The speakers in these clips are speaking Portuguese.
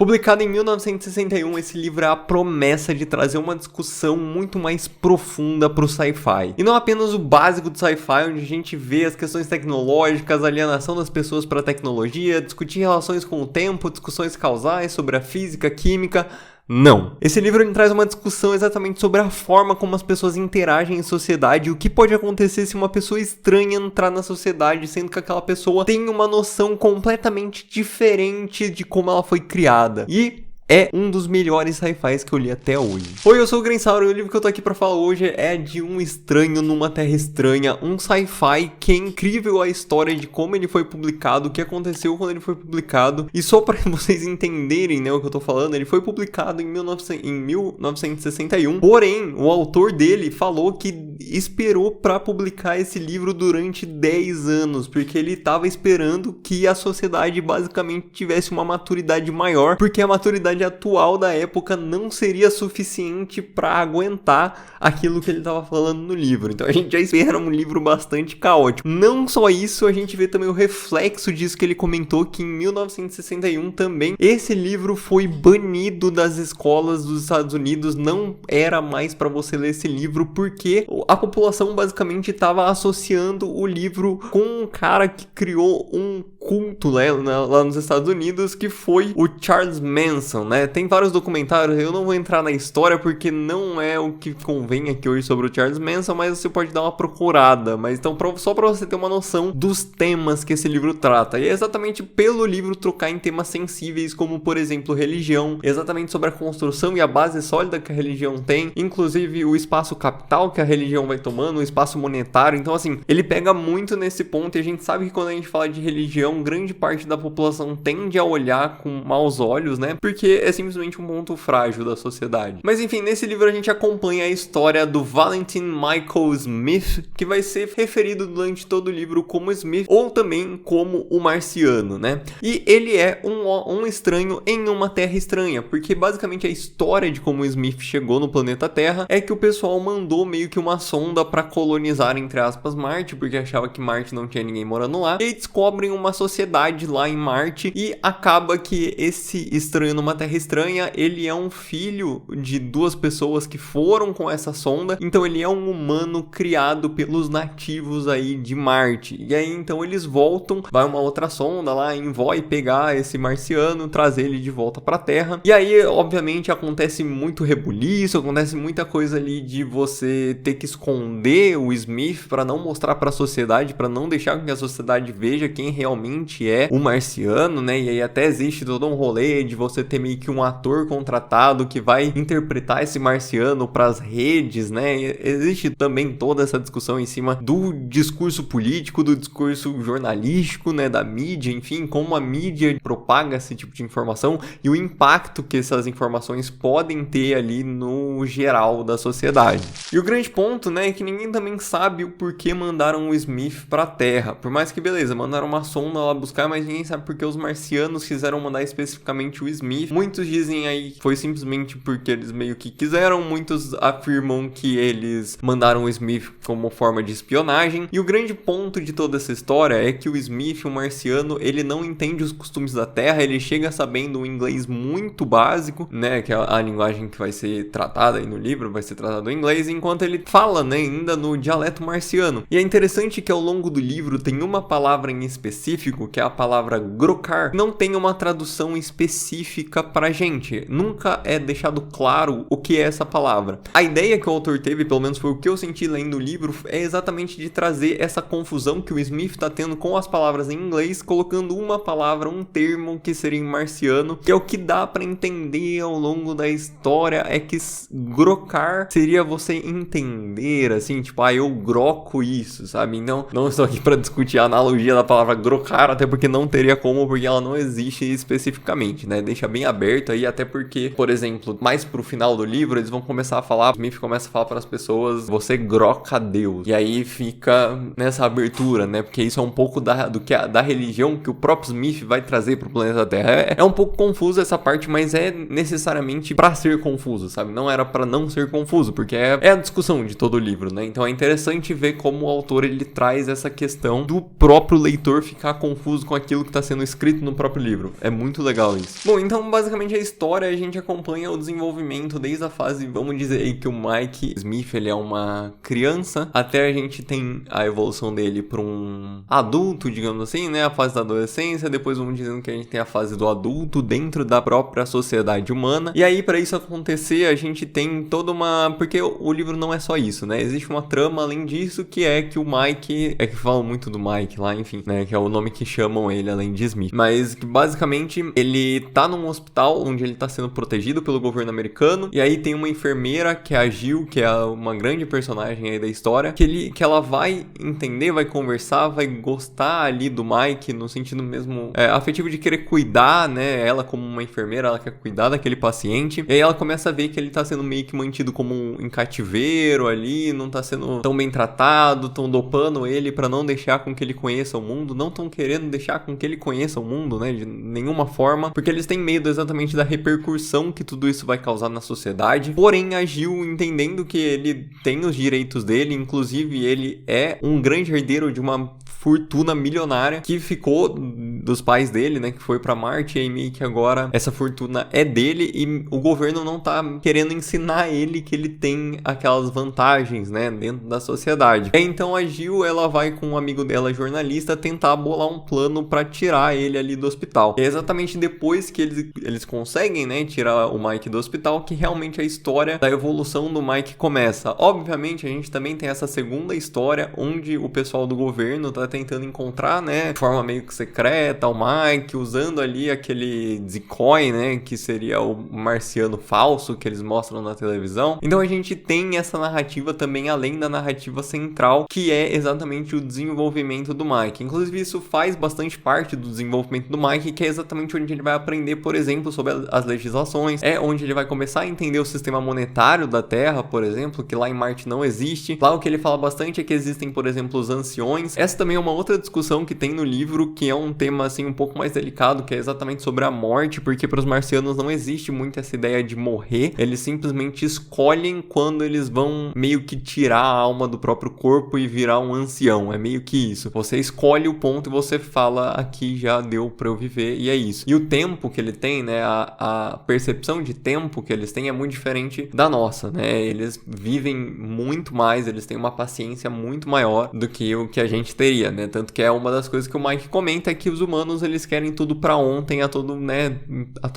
Publicado em 1961, esse livro é a promessa de trazer uma discussão muito mais profunda para o sci-fi. E não apenas o básico do sci-fi, onde a gente vê as questões tecnológicas, a alienação das pessoas para a tecnologia, discutir relações com o tempo, discussões causais sobre a física, química. Não. Esse livro ele traz uma discussão exatamente sobre a forma como as pessoas interagem em sociedade e o que pode acontecer se uma pessoa estranha entrar na sociedade, sendo que aquela pessoa tem uma noção completamente diferente de como ela foi criada. E é um dos melhores sci-fis que eu li até hoje. Oi, eu sou o Grensauro e o livro que eu tô aqui pra falar hoje é de um estranho numa terra estranha, um sci-fi que é incrível a história de como ele foi publicado, o que aconteceu quando ele foi publicado. E só pra vocês entenderem, né, o que eu tô falando, ele foi publicado em 1961, porém, o autor dele falou que esperou pra publicar esse livro durante 10 anos, porque ele tava esperando que a sociedade basicamente tivesse uma maturidade maior, porque a maturidade atual da época não seria suficiente para aguentar aquilo que ele estava falando no livro. Então a gente já espera um livro bastante caótico. Não só isso, a gente vê também o reflexo disso que ele comentou, que em 1961 também esse livro foi banido das escolas dos Estados Unidos, não era mais para você ler esse livro porque a população basicamente estava associando o livro com um cara que criou um culto, né, lá nos Estados Unidos, que foi o Charles Manson, né? Tem vários documentários, eu não vou entrar na história porque não é o que convém aqui hoje sobre o Charles Manson, mas você pode dar uma procurada. Mas então, só para você ter uma noção dos temas que esse livro trata. E é exatamente pelo livro trocar em temas sensíveis, como por exemplo religião, exatamente sobre a construção e a base sólida que a religião tem, inclusive o espaço capital que a religião vai tomando, o espaço monetário. Então assim, ele pega muito nesse ponto e a gente sabe que quando a gente fala de religião, grande parte da população tende a olhar com maus olhos, né? Porque é simplesmente um ponto frágil da sociedade. Mas enfim, nesse livro a gente acompanha a história do Valentin Michael Smith, que vai ser referido durante todo o livro como Smith, ou também como o Marciano, né? E ele é um estranho em uma terra estranha, porque basicamente a história de como o Smith chegou no planeta Terra é que o pessoal mandou meio que uma sonda para colonizar, entre aspas, Marte, porque achava que Marte não tinha ninguém morando lá, e aí descobrem uma sociedade lá em Marte e acaba que esse estranho numa terra estranha, ele é um filho de duas pessoas que foram com essa sonda, então ele é um humano criado pelos nativos aí de Marte. E aí então eles voltam, vai uma outra sonda lá em Voi pegar esse marciano, trazer ele de volta pra Terra. E aí, obviamente, acontece muito rebuliço, acontece muita coisa ali de você ter que esconder o Smith para não mostrar para a sociedade, para não deixar que a sociedade veja quem realmente é o marciano, né? E aí até existe todo um rolê de você ter meio que um ator contratado que vai interpretar esse marciano para as redes, né? E existe também toda essa discussão em cima do discurso político, do discurso jornalístico, né? Da mídia, enfim, como a mídia propaga esse tipo de informação e o impacto que essas informações podem ter ali no geral da sociedade. E o grande ponto, né, é que ninguém também sabe o porquê mandaram o Smith para a Terra. Por mais que, beleza, mandaram uma sonda lá buscar, mas ninguém sabe porque os marcianos quiseram mandar especificamente o Smith. Muitos dizem aí que foi simplesmente porque eles meio que quiseram, muitos afirmam que eles mandaram o Smith como forma de espionagem. E o grande ponto de toda essa história é que o Smith, o marciano, ele não entende os costumes da Terra, ele chega sabendo um inglês muito básico, né, que é a linguagem que vai ser tratada aí no livro, vai ser tratado em inglês, enquanto ele fala, né, ainda no dialeto marciano. E é interessante que ao longo do livro tem uma palavra em específico, que é a palavra grokar, não tem uma tradução específica pra gente, nunca é deixado claro o que é essa palavra. A ideia que o autor teve, pelo menos foi o que eu senti lendo o livro, é exatamente de trazer essa confusão que o Smith tá tendo com as palavras em inglês, colocando uma palavra, um termo que seria em marciano, que é o que dá pra entender ao longo da história, é que grokar seria você entender, assim, tipo, eu groco isso, sabe? Então, não estou aqui pra discutir a analogia da palavra grokar, até porque não teria como, porque ela não existe especificamente, né? Deixa bem aberto aí, até porque, por exemplo, mais pro final do livro, eles vão começar a falar, o Smith começa a falar para as pessoas, você groca Deus. E aí fica nessa abertura, né? Porque isso é um pouco da religião que o próprio Smith vai trazer pro planeta Terra. É um pouco confuso essa parte, mas é necessariamente pra ser confuso, sabe? Não era pra não ser confuso, porque é a discussão de todo o livro, né? Então é interessante ver como o autor, ele traz essa questão do próprio leitor ficar confuso confuso com aquilo que tá sendo escrito no próprio livro. É muito legal isso. Bom, então basicamente a história a gente acompanha o desenvolvimento desde a fase, vamos dizer aí que o Mike Smith, ele é uma criança, até a gente tem a evolução dele para um adulto, digamos assim, né, a fase da adolescência, depois vamos dizendo que a gente tem a fase do adulto dentro da própria sociedade humana, e aí para isso acontecer a gente tem toda uma, porque o livro não é só isso, né, existe uma trama além disso, que é que o Mike, é que falam muito do Mike lá, enfim, né, que é o nome que chamam ele além de Smith, mas que basicamente ele tá num hospital onde ele tá sendo protegido pelo governo americano, e aí tem uma enfermeira que é a Jill, que é uma grande personagem aí da história, que ela vai entender, vai conversar, vai gostar ali do Mike no sentido mesmo afetivo de querer cuidar, né, ela como uma enfermeira, ela quer cuidar daquele paciente, e aí ela começa a ver que ele tá sendo meio que mantido como em cativeiro ali, não tá sendo tão bem tratado, tão dopando ele pra não deixar com que ele conheça o mundo, não tão querendo deixar com que ele conheça o mundo, né, de nenhuma forma, porque eles têm medo exatamente da repercussão que tudo isso vai causar na sociedade. Porém, a Jill, entendendo que ele tem os direitos dele, inclusive ele é um grande herdeiro de uma fortuna milionária que ficou dos pais dele, né, que foi pra Marte, e aí meio que agora essa fortuna é dele e o governo não tá querendo ensinar ele que ele tem aquelas vantagens, né, dentro da sociedade. Então a Jill, ela vai com um amigo dela, jornalista, tentar bolar um plano pra tirar ele ali do hospital. E é exatamente depois que eles conseguem, né, tirar o Mike do hospital que realmente a história da evolução do Mike começa. Obviamente, a gente também tem essa segunda história onde o pessoal do governo tá tentando encontrar, né, de forma meio que secreta o Mike, usando ali aquele decoy, né, que seria o marciano falso que eles mostram na televisão. Então a gente tem essa narrativa também além da narrativa central, que é exatamente o desenvolvimento do Mike. Inclusive isso faz bastante parte do desenvolvimento do Mike, que é exatamente onde ele vai aprender, por exemplo, sobre as legislações, é onde ele vai começar a entender o sistema monetário da Terra, por exemplo, que lá em Marte não existe. Lá o que ele fala bastante é que existem, por exemplo, os anciões. Essa também é uma outra discussão que tem no livro, que é um tema assim um pouco mais delicado, que é exatamente sobre a morte, porque para os marcianos não existe muito essa ideia de morrer, eles simplesmente escolhem quando eles vão meio que tirar a alma do próprio corpo e virar um ancião, é meio que isso. Você escolhe o ponto e você fala, aqui já deu para eu viver, e é isso. E o tempo que ele tem, né, a percepção de tempo que eles têm é muito diferente da nossa, né, eles vivem muito mais, eles têm uma paciência muito maior do que o que a gente teria, né, tanto que é uma das coisas que o Mike comenta, é que os humanos, eles querem tudo pra ontem, a todo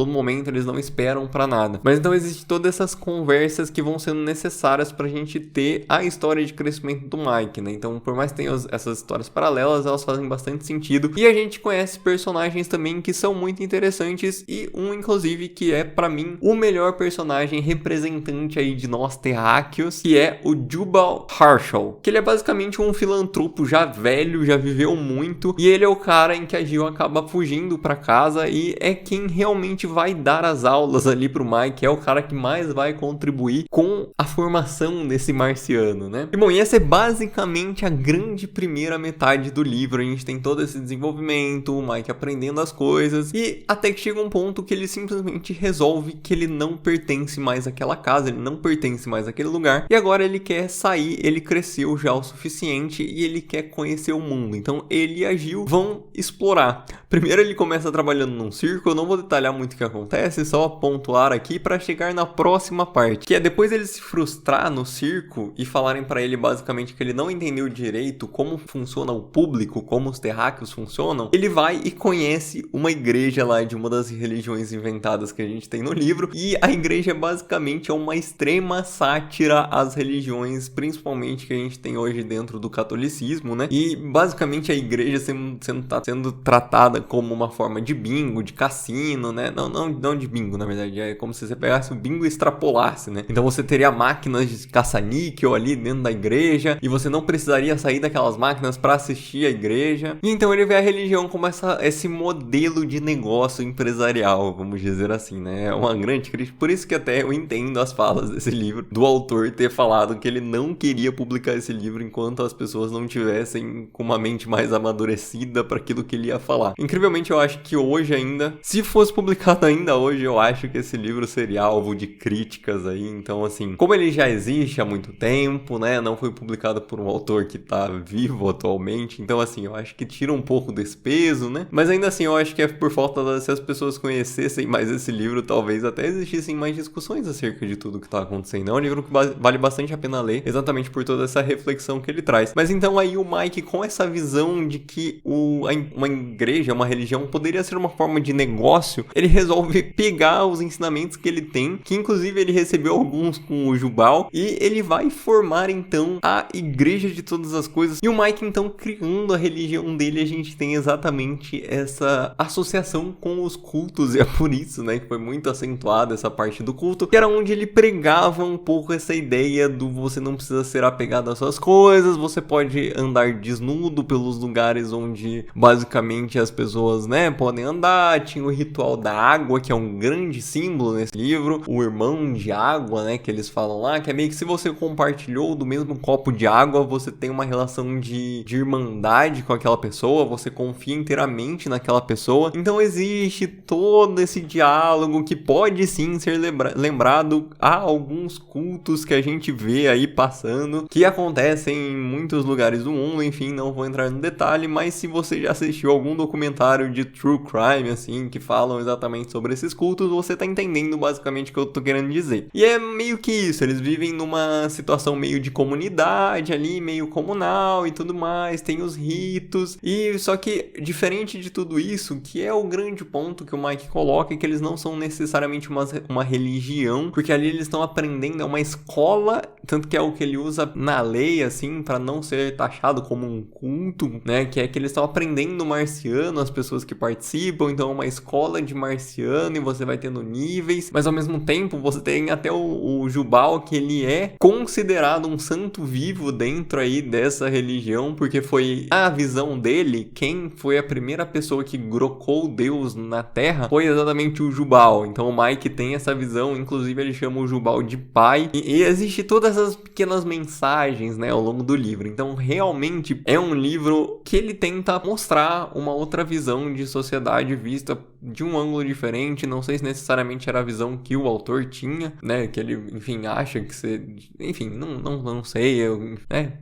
momento, eles não esperam pra nada. Mas então existe todas essas conversas que vão sendo necessárias pra gente ter a história de crescimento do Mike, né, então por mais que tenha essas histórias paralelas, elas fazem bastante sentido, e a gente conhece personagens também que são muito interessantes, e um inclusive que é pra mim o melhor personagem representante aí de nós terráqueos, que é o Jubal Harshal, que ele é basicamente um filantropo já velho, já viveu muito, e ele é o cara em que a Jill acaba fugindo pra casa e é quem realmente vai dar as aulas ali pro Mike, é o cara que mais vai contribuir com a formação desse marciano, né? E bom, e essa é basicamente a grande primeira metade do livro, a gente tem todo esse desenvolvimento, o Mike aprendendo as coisas, e até que chega um ponto que ele simplesmente resolve que ele não pertence mais àquela casa, ele não pertence mais àquele lugar, e agora ele quer sair, ele cresceu já o suficiente e ele quer conhecer o mundo, então ele e a Jill vão explorar. Primeiro ele começa trabalhando num circo, eu não vou detalhar muito o que acontece, só pontuar aqui para chegar na próxima parte, que é depois ele se frustrar no circo e falarem para ele basicamente que ele não entendeu direito como funciona o público, como os terráqueos funcionam, ele vai e conhece uma igreja lá de uma das religiões inventadas que a gente tem no livro, e a igreja basicamente é uma extrema sátira às religiões, principalmente que a gente tem hoje dentro do catolicismo, né? E basicamente a igreja sendo tratada como uma forma de bingo, de cassino, né? Não de bingo, na verdade, é como se você pegasse o bingo e extrapolasse, né? Então você teria máquinas de caça-níquel ali dentro da igreja, e você não precisaria sair daquelas máquinas para assistir a igreja. E então ele vê a religião como esse modelo de negócio empresarial, vamos dizer assim, né? É uma grande crítica, por isso que até eu entendo as falas desse livro, do autor ter falado que ele não queria publicar esse livro enquanto as pessoas não tivessem com uma mente mais amadurecida para aquilo que ele ia falar. Incrivelmente, eu acho que hoje ainda, se fosse publicado ainda hoje, eu acho que esse livro seria alvo de críticas aí. Então, assim, como ele já existe há muito tempo, né, não foi publicado por um autor que tá vivo atualmente, então, assim, eu acho que tira um pouco desse peso, né, mas ainda assim, eu acho que é por falta se as pessoas conhecessem mais esse livro, talvez até existissem mais discussões acerca de tudo que tá acontecendo. É um livro que vale bastante a pena ler, exatamente por toda essa reflexão que ele traz. Mas então aí o Mike, com essa visão de que uma igreja, uma religião poderia ser uma forma de negócio, ele resolve pegar os ensinamentos que ele tem, que inclusive ele recebeu alguns com o Jubal, e ele vai formar então a igreja de todas as coisas. E o Mike então criando a religião dele, a gente tem exatamente essa associação com os cultos, e é por isso, né, que foi muito acentuada essa parte do culto, que era onde ele pregava um pouco essa ideia do você não precisa ser apegado às suas coisas, você pode andar desnudo pelos lugares onde basicamente as pessoas, né, podem andar. Tinha o ritual da água, que é um grande símbolo nesse livro, o irmão de água, né, que eles falam lá, que é meio que se você compartilhou do mesmo copo de água, você tem uma relação de irmandade com aquela pessoa, você confia inteiramente naquela pessoa. Então existe todo esse diálogo que pode sim ser lembrado a alguns cultos que a gente vê aí passando, que acontecem em muitos lugares do mundo. Enfim, não vou entrar no detalhe, mas se você já assistiu algum documentário de true crime, assim, que falam exatamente sobre esses cultos, você tá entendendo basicamente o que eu tô querendo dizer. E é meio que isso, eles vivem numa situação meio de comunidade ali, meio comunal e tudo mais, tem os ritos, e só que diferente de tudo isso, que é o grande ponto que o Mike coloca, é que eles não são necessariamente uma religião, porque ali eles estão aprendendo, é uma escola, tanto que é o que ele usa na lei, assim, para não ser taxado como um culto, né, que é que eles estão aprendendo marciano, as pessoas que participam, então é uma escola de marciano e você vai tendo níveis, mas ao mesmo tempo você tem até o Jubal, que ele é considerado um santo vivo dentro aí dessa religião, porque foi a visão dele, quem foi a primeira pessoa que grocou Deus na Terra foi exatamente o Jubal. Então o Mike tem essa visão, inclusive ele chama o Jubal de pai, e existe todas essas pequenas mensagens, né, ao longo do livro. Então realmente é um livro que ele tenta mostrar uma outra visão de sociedade vista de um ângulo diferente. Não sei se necessariamente era a visão que o autor tinha, né, que ele, enfim, acha que você... Enfim, não sei,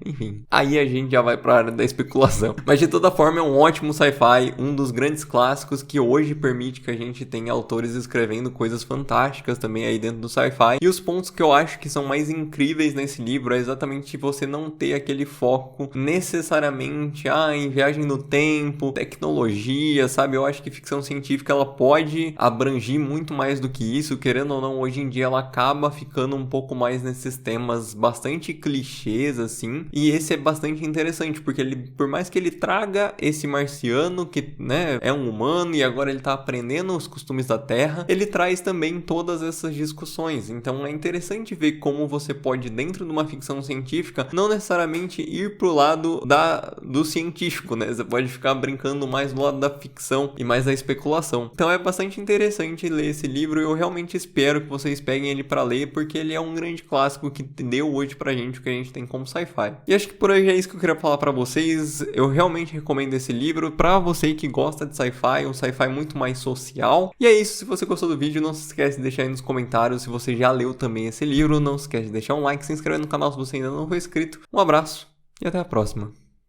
enfim. Aí a gente já vai pra área da especulação. Mas de toda forma é um ótimo sci-fi, um dos grandes clássicos que hoje permite que a gente tenha autores escrevendo coisas fantásticas também aí dentro do sci-fi. E os pontos que eu acho que são mais incríveis nesse livro é exatamente você não ter aquele foco necessariamente em viagem no tempo, tecnologia, sabe? Eu acho que ficção científica ela pode abranger muito mais do que isso, querendo ou não, hoje em dia ela acaba ficando um pouco mais nesses temas bastante clichês, assim, e esse é bastante interessante, porque ele, por mais que ele traga esse marciano que, né, é um humano e agora ele tá aprendendo os costumes da Terra, ele traz também todas essas discussões. Então é interessante ver como você pode, dentro de uma ficção científica, não necessariamente ir pro lado do científico, né? Você pode ficar brincando mais do lado da ficção e mais da especulação. Então é bastante interessante ler esse livro e eu realmente espero que vocês peguem ele pra ler, porque ele é um grande clássico que deu hoje pra gente o que a gente tem como sci-fi. E acho que por hoje é isso que eu queria falar pra vocês. Eu realmente recomendo esse livro pra você que gosta de sci-fi, um sci-fi muito mais social. E é isso, se você gostou do vídeo, não se esquece de deixar aí nos comentários se você já leu também esse livro. Não se esquece de deixar um like, se inscrever no canal se você ainda não for inscrito. Um abraço e até a próxima.